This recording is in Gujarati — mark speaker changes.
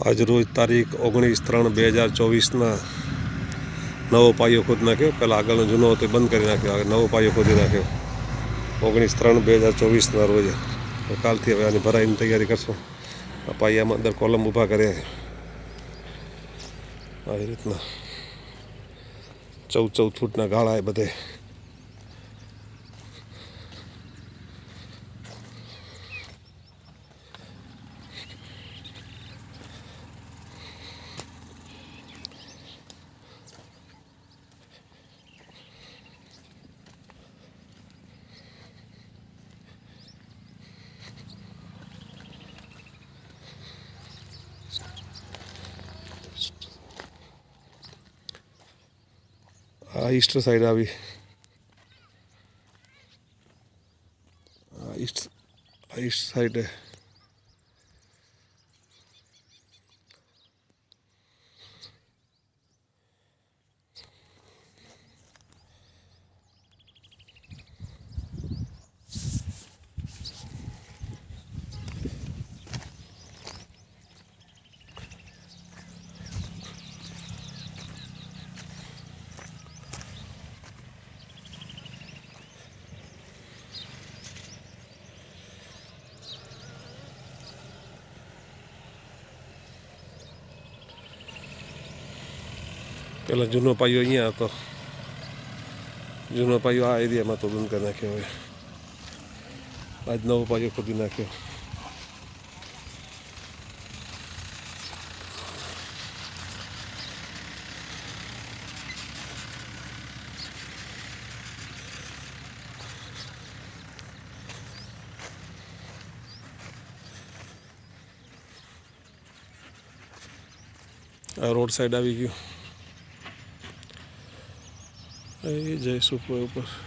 Speaker 1: આજરોજ તારીખ 19/3/2024 નવો પાયો ખોદી નાખ્યો. પહેલાં આગળનો જૂનો હતો બંધ કરી નાખ્યો. હવે નવો પાયો ખોદી નાખ્યો 19/3/2024 રોજ. કાલથી હવે આની ભરાઈની તૈયારી કરશું. આ પાયામાં અંદર કોલમ ઊભા કરે આવી રીતના 14 ફૂટના ગાળા એ બધે. આ ઈસ્ટ સાઈડ આવી, ઈસ્ટ સાઈડે પહેલાં જૂનો પાયો અહીંયા હતો. જૂનો પાયો આ એરિયામાં તો બંધ કરી નાખ્યો. હવે આજ નવો પાયો ખોદી નાખ્યો. આ રોડ સાઈડ આવી ગયું. એ જઈશું ઉપર.